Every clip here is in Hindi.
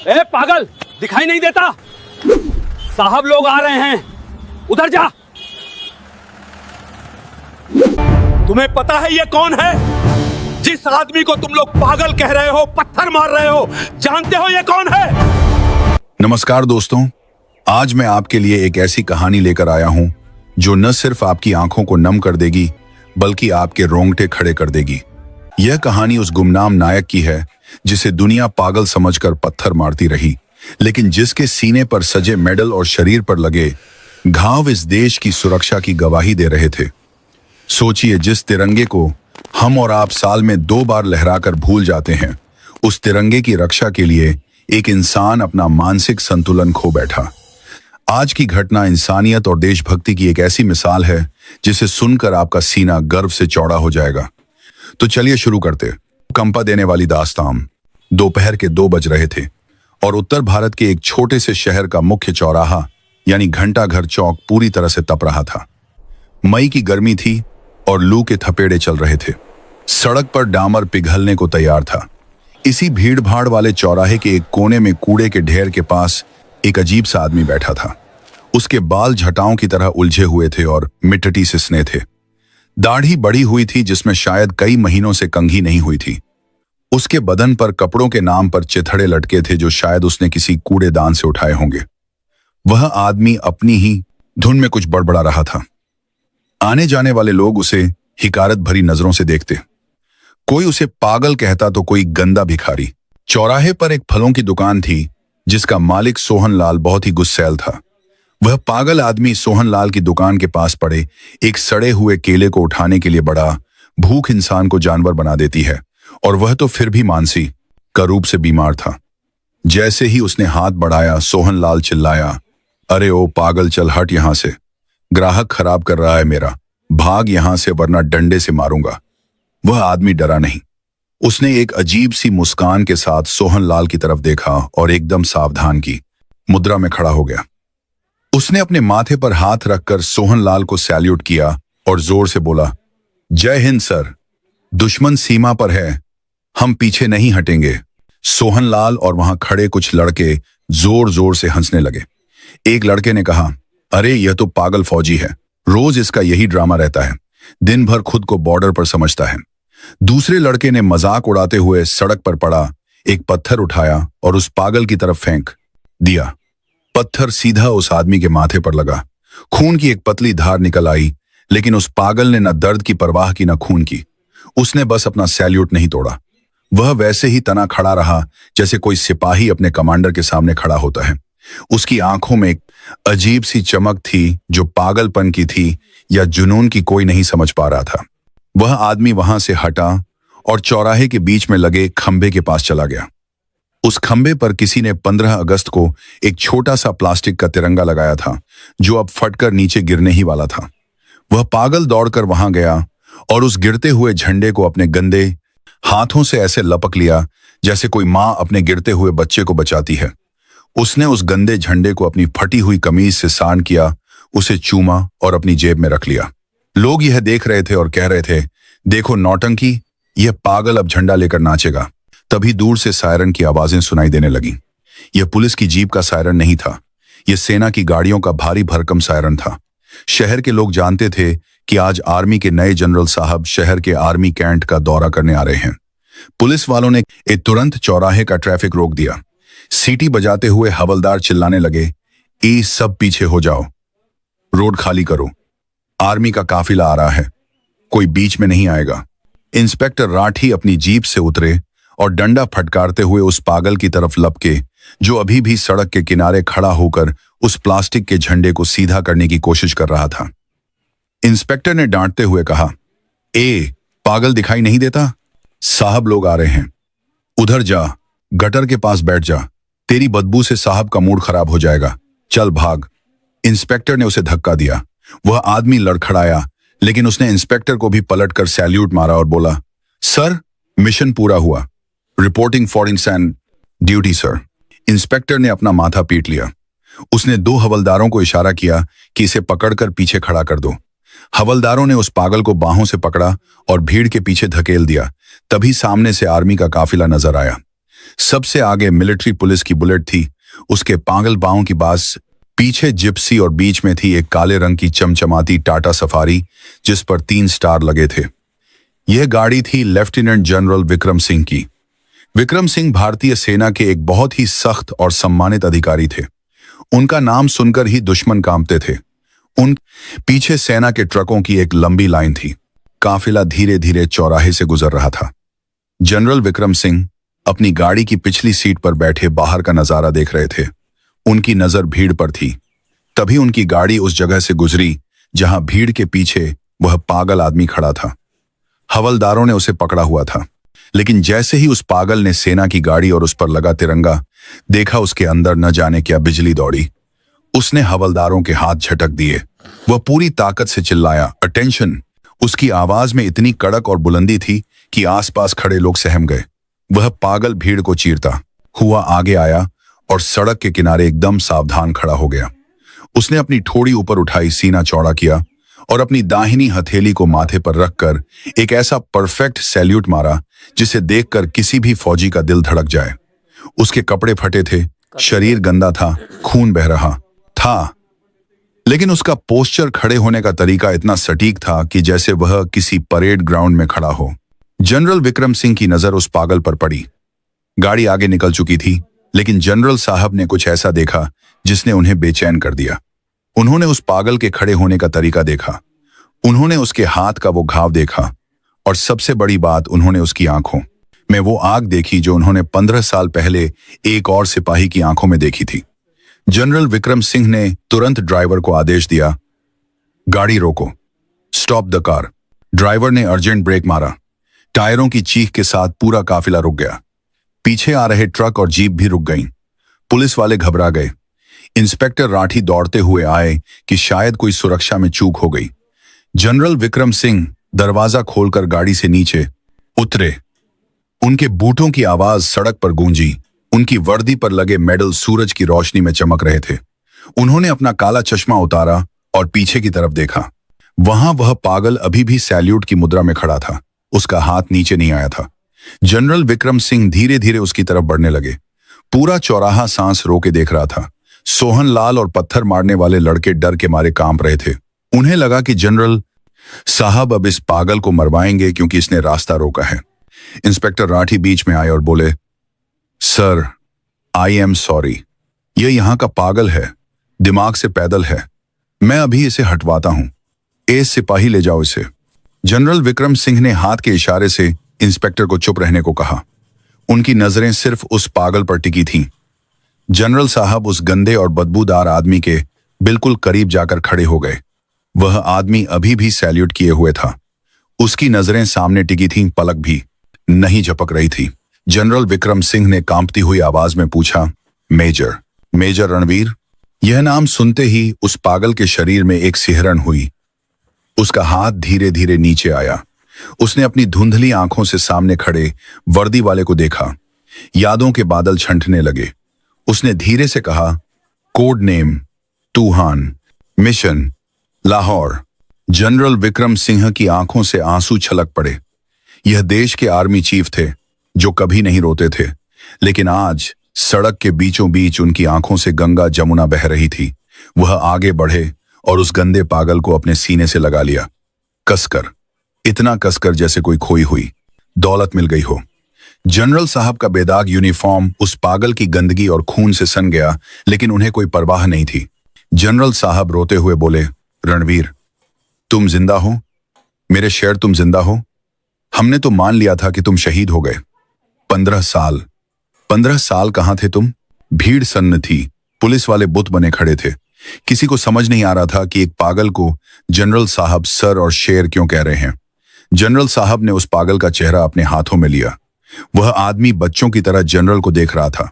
ए पागल, दिखाई नहीं देता? साहब लोग आ रहे हैं, उधर जा। तुम्हें पता है ये कौन है? जिस आदमी को तुम लोग पागल कह रहे हो, पत्थर मार रहे हो, जानते हो ये कौन है? नमस्कार दोस्तों, आज मैं आपके लिए एक ऐसी कहानी लेकर आया हूं जो न सिर्फ आपकी आंखों को नम कर देगी बल्कि आपके रोंगटे खड़े कर देगी। यह कहानी उस गुमनाम नायक की है जिसे दुनिया पागल समझकर पत्थर मारती रही, लेकिन जिसके सीने पर सजे मेडल और शरीर पर लगे घाव इस देश की सुरक्षा की गवाही दे रहे थे। सोचिए, जिस तिरंगे को हम और आप साल में 2 बार लहराकर भूल जाते हैं, उस तिरंगे की रक्षा के लिए एक इंसान अपना मानसिक संतुलन खो बैठा। आज की घटना इंसानियत और देशभक्ति की एक ऐसी मिसाल है जिसे सुनकर आपका सीना गर्व से चौड़ा हो जाएगा। तो चलिए शुरू करते। कंपा देने वाली दास्तान। दोपहर के 2 बज रहे थे और उत्तर भारत के एक छोटे से शहर का मुख्य चौराहा यानी घंटाघर चौक पूरी तरह से तप रहा था। मई की गर्मी थी और लू के थपेड़े चल रहे थे। सड़क पर डामर पिघलने को तैयार था। इसी भीड़ भाड़ वाले चौराहे के एक कोने में कूड़े के ढेर के पास एक अजीब सा आदमी बैठा था। उसके बाल झटाओं की तरह उलझे हुए थे और मिट्टी से सने थे। दाढ़ी बढ़ी हुई थी जिसमें शायद कई महीनों से कंघी नहीं हुई थी। उसके बदन पर कपड़ों के नाम पर चिथड़े लटके थे जो शायद उसने किसी कूड़ेदान से उठाए होंगे। वह आदमी अपनी ही धुन में कुछ बड़बड़ा रहा था। आने जाने वाले लोग उसे हिकारत भरी नजरों से देखते। कोई उसे पागल कहता तो कोई गंदा भिखारी। चौराहे पर एक फलों की दुकान थी जिसका मालिक सोहनलाल बहुत ही गुस्सैल था। वह पागल आदमी सोहनलाल की दुकान के पास पड़े एक सड़े हुए केले को उठाने के लिए बड़ा। भूख इंसान को जानवर बना देती है और वह तो फिर भी मानसी का रूप से बीमार था। जैसे ही उसने हाथ बढ़ाया, सोहनलाल चिल्लाया, अरे ओ पागल, चल हट यहां से, ग्राहक खराब कर रहा है मेरा, भाग यहां से वरना डंडे से मारूंगा। वह आदमी डरा नहीं। उसने एक अजीब सी मुस्कान के साथ सोहनलाल की तरफ देखा और एकदम सावधान की मुद्रा में खड़ा हो गया। उसने अपने माथे पर हाथ रखकर सोहनलाल को सैल्यूट किया और जोर से बोला, जय हिंद सर, दुश्मन सीमा पर है, हम पीछे नहीं हटेंगे। सोहनलाल और वहां खड़े कुछ लड़के जोर जोर से हंसने लगे। एक लड़के ने कहा, अरे यह तो पागल फौजी है, रोज इसका यही ड्रामा रहता है, दिन भर खुद को बॉर्डर पर समझता है। दूसरे लड़के ने मजाक उड़ाते हुए सड़क पर पड़ा एक पत्थर उठाया और उस पागल की तरफ फेंक दिया। पत्थर सीधा उस आदमी के माथे पर लगा। खून की एक पतली धार निकल आई, लेकिन उस पागल ने न दर्द की परवाह की न खून की। उसने बस अपना सैल्यूट नहीं तोड़ा। वह वैसे ही तना खड़ा रहा जैसे कोई सिपाही अपने कमांडर के सामने खड़ा होता है। उसकी आंखों में एक अजीब सी चमक थी जो पागलपन की थी या जुनून की, कोई नहीं समझ पा रहा था। वह आदमी वहां से हटा और चौराहे के बीच में लगे खंबे के पास चला गया। उस खंबे पर किसी ने 15 अगस्त को एक छोटा सा प्लास्टिक का तिरंगा लगाया था जो अब फटकर नीचे गिरने ही वाला था। वह पागल दौड़कर वहां गया और उस गिरते हुए झंडे को अपने गंदे हाथों से ऐसे लपक लिया जैसे कोई मां अपने गिरते हुए बच्चे को बचाती है। उसने उस गंदे झंडे को अपनी फटी हुई कमीज से सान किया, उसे चूमा और अपनी जेब में रख लिया। लोग यह देख रहे थे और कह रहे थे, देखो नौटंकी, यह पागल अब झंडा लेकर नाचेगा। तभी दूर से सायरन की आवाजें सुनाई देने लगीं। यह पुलिस की जीप का सायरन नहीं था, यह सेना की गाड़ियों का भारी भरकम सायरन था। शहर के लोग जानते थे कि आज आर्मी के नए जनरल साहब शहर के आर्मी कैंट का दौरा करने आ रहे हैं। पुलिस वालों ने तुरंत चौराहे का ट्रैफिक रोक दिया। सीटी बजाते हुए हवलदार चिल्लाने लगे, ई सब पीछे हो जाओ, रोड खाली करो, आर्मी का काफिला आ रहा है, कोई बीच में नहीं आएगा। इंस्पेक्टर राठी अपनी जीप से उतरे और डंडा फटकारते हुए उस पागल की तरफ लपके जो अभी भी सड़क के किनारे खड़ा होकर उस प्लास्टिक के झंडे को सीधा करने की कोशिश कर रहा था। इंस्पेक्टर ने डांटते हुए कहा, ए पागल, दिखाई नहीं देता? साहब लोग आ रहे हैं, उधर जा, गटर के पास बैठ जा, तेरी बदबू से साहब का मूड खराब हो जाएगा, चल भाग। इंस्पेक्टर ने उसे धक्का दिया। वह आदमी लड़खड़ाया, लेकिन उसने इंस्पेक्टर को भी पलटकर सैल्यूट मारा और बोला, सर मिशन पूरा हुआ, रिपोर्टिंग फॉर इंसान ड्यूटी सर। इंस्पेक्टर ने अपना माथा पीट लिया। उसने 2 हवलदारों को इशारा किया कि इसे पकड़कर पीछे खड़ा कर दो। हवलदारों ने उस पागल को बाहों से पकड़ा और भीड़ के पीछे धकेल दिया। तभी सामने से आर्मी का काफिला नजर आया। सबसे आगे मिलिट्री पुलिस की बुलेट थी, उसके पागल बाहों की बास, पीछे जिप्सी और बीच में थी एक काले रंग की चमचमाती टाटा सफारी जिस पर 3 स्टार लगे थे। यह गाड़ी थी लेफ्टिनेंट जनरल विक्रम सिंह की। विक्रम सिंह भारतीय सेना के एक बहुत ही सख्त और सम्मानित अधिकारी थे। उनका नाम सुनकर ही दुश्मन कांपते थे। उन पीछे सेना के ट्रकों की एक लंबी लाइन थी। काफिला धीरे धीरे चौराहे से गुजर रहा था। जनरल विक्रम सिंह अपनी गाड़ी की पिछली सीट पर बैठे बाहर का नजारा देख रहे थे। उनकी नजर भीड़ पर थी। तभी उनकी गाड़ी उस जगह से गुजरी जहां भीड़ के पीछे वह पागल आदमी खड़ा था। हवलदारों ने उसे पकड़ा हुआ था, लेकिन जैसे ही उस पागल ने सेना की गाड़ी और उस पर लगा तिरंगा देखा, उसके अंदर न जाने क्या बिजली दौड़ी। उसने हवलदारों के हाथ झटक दिए। वह पूरी ताकत से चिल्लाया, अटेंशन। उसकी आवाज में इतनी कड़क और बुलंदी थी कि आसपास खड़े लोग सहम गए। वह पागल भीड़ को चीरता हुआ आगे आया और सड़क के किनारे एकदम सावधान खड़ा हो गया। उसने अपनी ठोड़ी ऊपर उठाई, सीना चौड़ा किया और अपनी दाहिनी हथेली को माथे पर रखकर एक ऐसा परफेक्ट सैल्यूट मारा जिसे देखकर किसी भी फौजी का दिल धड़क जाए। उसके कपड़े फटे थे, शरीर गंदा था, खून बह रहा था, लेकिन उसका पोस्चर, खड़े होने का तरीका इतना सटीक था कि जैसे वह किसी परेड ग्राउंड में खड़ा हो। जनरल विक्रम सिंह की नजर उस पागल पर पड़ी। गाड़ी आगे निकल चुकी थी, लेकिन जनरल साहब ने कुछ ऐसा देखा जिसने उन्हें बेचैन कर दिया। उन्होंने उस पागल के खड़े होने का तरीका देखा, उन्होंने उसके हाथ का वो घाव देखा, और सबसे बड़ी बात, उन्होंने उसकी आंखों में वो आग देखी जो उन्होंने 15 साल पहले एक और सिपाही की आंखों में देखी थी। जनरल विक्रम सिंह ने तुरंत ड्राइवर को आदेश दिया, गाड़ी रोको, स्टॉप द कार। ड्राइवर ने अर्जेंट ब्रेक मारा। टायरों की चीख के साथ पूरा काफिला रुक गया। पीछे आ रहे ट्रक और जीप भी रुक गईं। पुलिस वाले घबरा गए। इंस्पेक्टर राठी दौड़ते हुए आए कि शायद कोई सुरक्षा में चूक हो गई। जनरल विक्रम सिंह दरवाजा खोलकर गाड़ी से नीचे उतरे। उनके बूटों की आवाज सड़क पर गूंजी। उनकी वर्दी पर लगे मेडल सूरज की रोशनी में चमक रहे थे। उन्होंने अपना काला चश्मा उतारा और पीछे की तरफ देखा। वहां वह पागल अभी भी सैल्यूट की मुद्रा में खड़ा था। उसका हाथ नीचे नहीं आया था। जनरल विक्रम सिंह धीरे धीरे उसकी तरफ बढ़ने लगे। पूरा चौराहा सांस रोके देख रहा था। सोहनलाल और पत्थर मारने वाले लड़के डर के मारे कांप रहे थे। उन्हें लगा कि जनरल साहब अब इस पागल को मरवाएंगे क्योंकि इसने रास्ता रोका है। इंस्पेक्टर राठी बीच में आए और बोले, सर, आई एम सॉरी, यह यहां का पागल है, दिमाग से पैदल है, मैं अभी इसे हटवाता हूं। ए सिपाही ले जाओ इसे। जनरल विक्रम सिंह ने हाथ के इशारे से इंस्पेक्टर को चुप रहने को कहा। उनकी नजरें सिर्फ उस पागल पर टिकी थीं। जनरल साहब उस गंदे और बदबूदार आदमी के बिल्कुल करीब जाकर खड़े हो गए। वह आदमी अभी भी सैल्यूट किए हुए था। उसकी नजरें सामने टिकी थीं, पलक भी नहीं झपक रही थी। जनरल विक्रम सिंह ने कांपती हुई आवाज में पूछा, मेजर, मेजर रणवीर? यह नाम सुनते ही उस पागल के शरीर में एक सिहरन हुई। उसका हाथ धीरे धीरे नीचे आया। उसने अपनी धुंधली आंखों से सामने खड़े वर्दी वाले को देखा। यादों के बादल छंटने लगे। उसने धीरे से कहा, कोड नेम तूहान, मिशन लाहौर। जनरल विक्रम सिंह की आंखों से आंसू छलक पड़े। यह देश के आर्मी चीफ थे जो कभी नहीं रोते थे, लेकिन आज सड़क के बीचों बीच उनकी आंखों से गंगा जमुना बह रही थी। वह आगे बढ़े और उस गंदे पागल को अपने सीने से लगा लिया, कसकर, इतना कसकर जैसे कोई खोई हुई दौलत मिल गई हो। जनरल साहब का बेदाग यूनिफॉर्म उस पागल की गंदगी और खून से सन गया, लेकिन उन्हें कोई परवाह नहीं थी। जनरल साहब रोते हुए बोले, रणवीर, तुम जिंदा हो? मेरे शेर, तुम जिंदा हो? हमने तो मान लिया था कि तुम शहीद हो गए। 15 साल कहां थे तुम? भीड़ सन्न थी। पुलिस वाले बुत बने खड़े थे। किसी को समझ नहीं आ रहा था कि एक पागल को जनरल साहब सर और शेर क्यों कह रहे हैं। जनरल साहब ने उस पागल का चेहरा अपने हाथों में लिया। वह आदमी बच्चों की तरह जनरल को देख रहा था।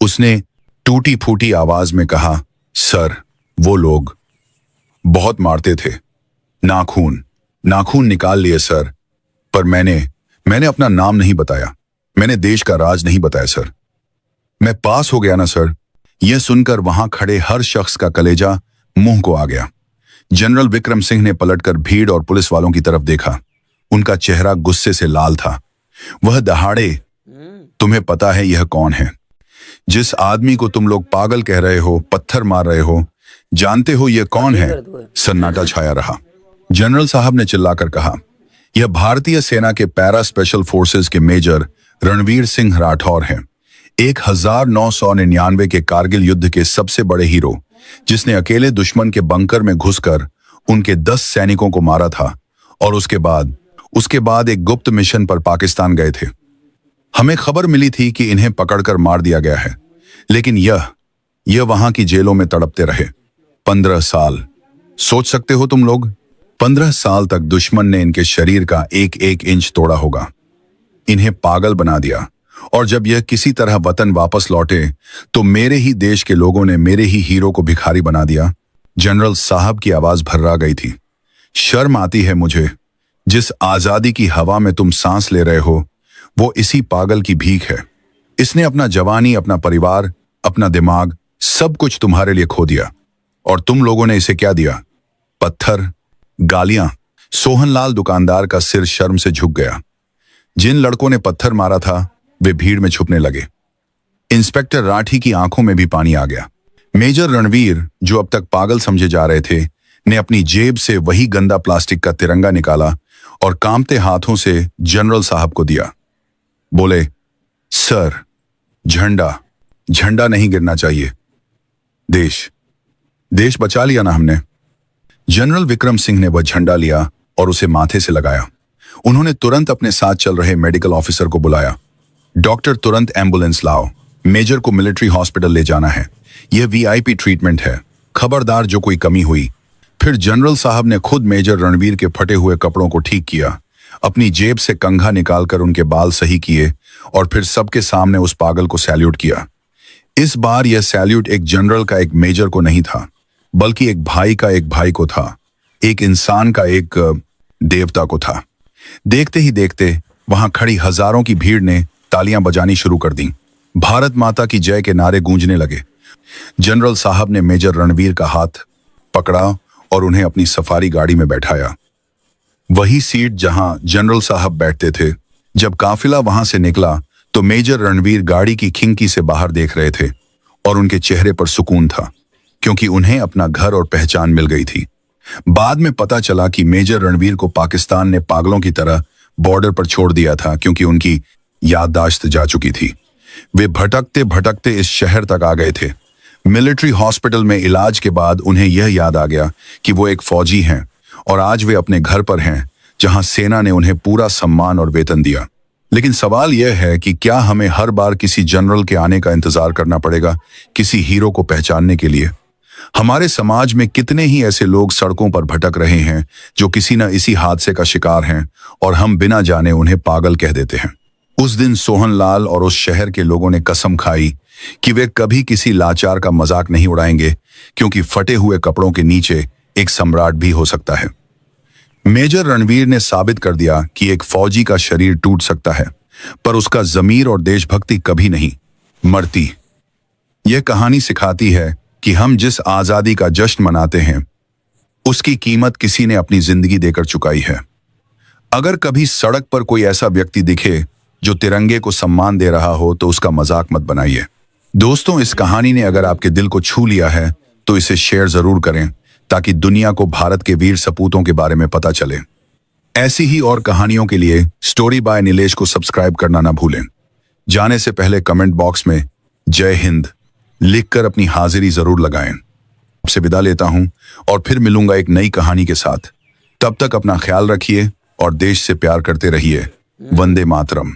उसने टूटी फूटी आवाज में कहा, सर, वो लोग बहुत मारते थे, नाखून निकाल लिए सर, पर मैंने अपना नाम नहीं बताया, मैंने देश का राज नहीं बताया सर। मैं पास हो गया ना सर। यह सुनकर वहां खड़े हर शख्स का कलेजा मुंह को आ गया। जनरल विक्रम सिंह ने पलटकर भीड़ और पुलिस वालों की तरफ देखा। उनका चेहरा गुस्से से लाल था। वह दहाड़े, तुम्हें पता है यह कौन है? जिस आदमी को तुम लोग पागल कह रहे हो, पत्थर मार रहे हो, जानते हो यह कौन है? सन्नाटा छाया रहा। जनरल साहब ने चिल्लाकर कहा, यह भारतीय सेना के पैरा स्पेशल फोर्सेस के मेजर रणवीर सिंह राठौर हैं। 1999 के कारगिल युद्ध के सबसे बड़े हीरो, जिसने अकेले दुश्मन के बंकर में घुसकर उनके 10 सैनिकों को मारा था और उसके बाद एक गुप्त मिशन पर पाकिस्तान गए थे। हमें खबर मिली थी कि इन्हें पकड़कर मार दिया गया है, लेकिन यह वहां की जेलों में तड़पते रहे 15 साल। सोच सकते हो तुम लोग, 15 साल तक दुश्मन ने इनके शरीर का एक एक इंच तोड़ा होगा, इन्हें पागल बना दिया। और जब यह किसी तरह वतन वापस लौटे तो मेरे ही देश के लोगों ने मेरे ही हीरो को भिखारी बना दिया। जनरल साहब की आवाज भर्रा गई थी। शर्म आती है मुझे। जिस आजादी की हवा में तुम सांस ले रहे हो वो इसी पागल की भीख है। इसने अपना जवानी, अपना परिवार, अपना दिमाग, सब कुछ तुम्हारे लिए खो दिया। और तुम लोगों ने इसे क्या दिया? पत्थर, गालियां। सोहनलाल दुकानदार का सिर शर्म से झुक गया। जिन लड़कों ने पत्थर मारा था वे भीड़ में छुपने लगे। इंस्पेक्टर राठी की आंखों में भी पानी आ गया। मेजर रणवीर, जो अब तक पागल समझे जा रहे थे, ने अपनी जेब से वही गंदा प्लास्टिक का तिरंगा निकाला और कांपते हाथों से जनरल साहब को दिया। बोले, सर, झंडा नहीं गिरना चाहिए। देश बचा लिया ना हमने। जनरल विक्रम सिंह ने वह झंडा लिया और उसे माथे से लगाया। उन्होंने तुरंत अपने साथ चल रहे मेडिकल ऑफिसर को बुलाया। डॉक्टर, तुरंत एम्बुलेंस लाओ, मेजर को मिलिट्री हॉस्पिटल ले जाना है। यह वीआईपी ट्रीटमेंट है, खबरदार जो कोई कमी हुई। फिर जनरल साहब ने खुद मेजर रणवीर के फटे हुए कपड़ों को ठीक किया, अपनी जेब से कंघा निकालकर उनके बाल सही किए और फिर सबके सामने उस पागल को सैल्यूट किया। इस बार यह सैल्यूट एक जनरल का एक मेजर को नहीं था, बल्कि एक भाई का एक भाई को था, एक इंसान का एक देवता को था। देखते ही देखते वहां खड़ी हजारों की भीड़ ने तालियां बजानी शुरू कर दी। भारत माता की जय के नारे गूंजने लगे। जनरल साहब ने मेजर रणवीर का हाथ पकड़ा और उन्हें अपनी सफारी गाड़ी में बैठाया, वही सीट जहां जनरल साहब बैठते थे। जब काफिला वहां से निकला तो मेजर रणवीर गाड़ी की खिड़की से बाहर देख रहे थे और उनके चेहरे पर सुकून था, क्योंकि उन्हें अपना घर और पहचान मिल गई थी। बाद में पता चला कि मेजर रणवीर को पाकिस्तान ने पागलों की तरह बॉर्डर पर छोड़ दिया था, क्योंकि उनकी याददाश्त जा चुकी थी। वे भटकते भटकते इस शहर तक आ गए थे। मिलिट्री हॉस्पिटल में इलाज के बाद उन्हें यह याद आ गया कि वो एक फौजी हैं और आज वे अपने घर पर हैं, जहां सेना ने उन्हें पूरा सम्मान और वेतन दिया। लेकिन सवाल यह है कि क्या हमें हर बार किसी जनरल के आने का इंतजार करना पड़ेगा किसी हीरो को पहचानने के लिए? हमारे समाज में कितने ही ऐसे लोग सड़कों पर भटक रहे हैं जो किसी न इसी हादसे का शिकार हैं और हम बिना जाने उन्हें पागल कह देते हैं। उस दिन सोहनलाल और उस शहर के लोगों ने कसम खाई कि वे कभी किसी लाचार का मजाक नहीं उड़ाएंगे, क्योंकि फटे हुए कपड़ों के नीचे एक सम्राट भी हो सकता है। मेजर रणवीर ने साबित कर दिया कि एक फौजी का शरीर टूट सकता है, पर उसका जमीर और देशभक्ति कभी नहीं मरती। यह कहानी सिखाती है कि हम जिस आजादी का जश्न मनाते हैं उसकी कीमत किसी ने अपनी जिंदगी देकर चुकाई है। अगर कभी सड़क पर कोई ऐसा व्यक्ति दिखे जो तिरंगे को सम्मान दे रहा हो तो उसका मजाक मत बनाइए। दोस्तों, इस कहानी ने अगर आपके दिल को छू लिया है तो इसे शेयर जरूर करें, ताकि दुनिया को भारत के वीर सपूतों के बारे में पता चले। ऐसी ही और कहानियों के लिए स्टोरी बाय नीलेश को सब्सक्राइब करना ना भूलें। जाने से पहले कमेंट बॉक्स में जय हिंद लिखकर अपनी हाजिरी जरूर लगाएं। आपसे विदा लेता हूं और फिर मिलूंगा एक नई कहानी के साथ। तब तक अपना ख्याल रखिए और देश से प्यार करते रहिए। वंदे मातरम।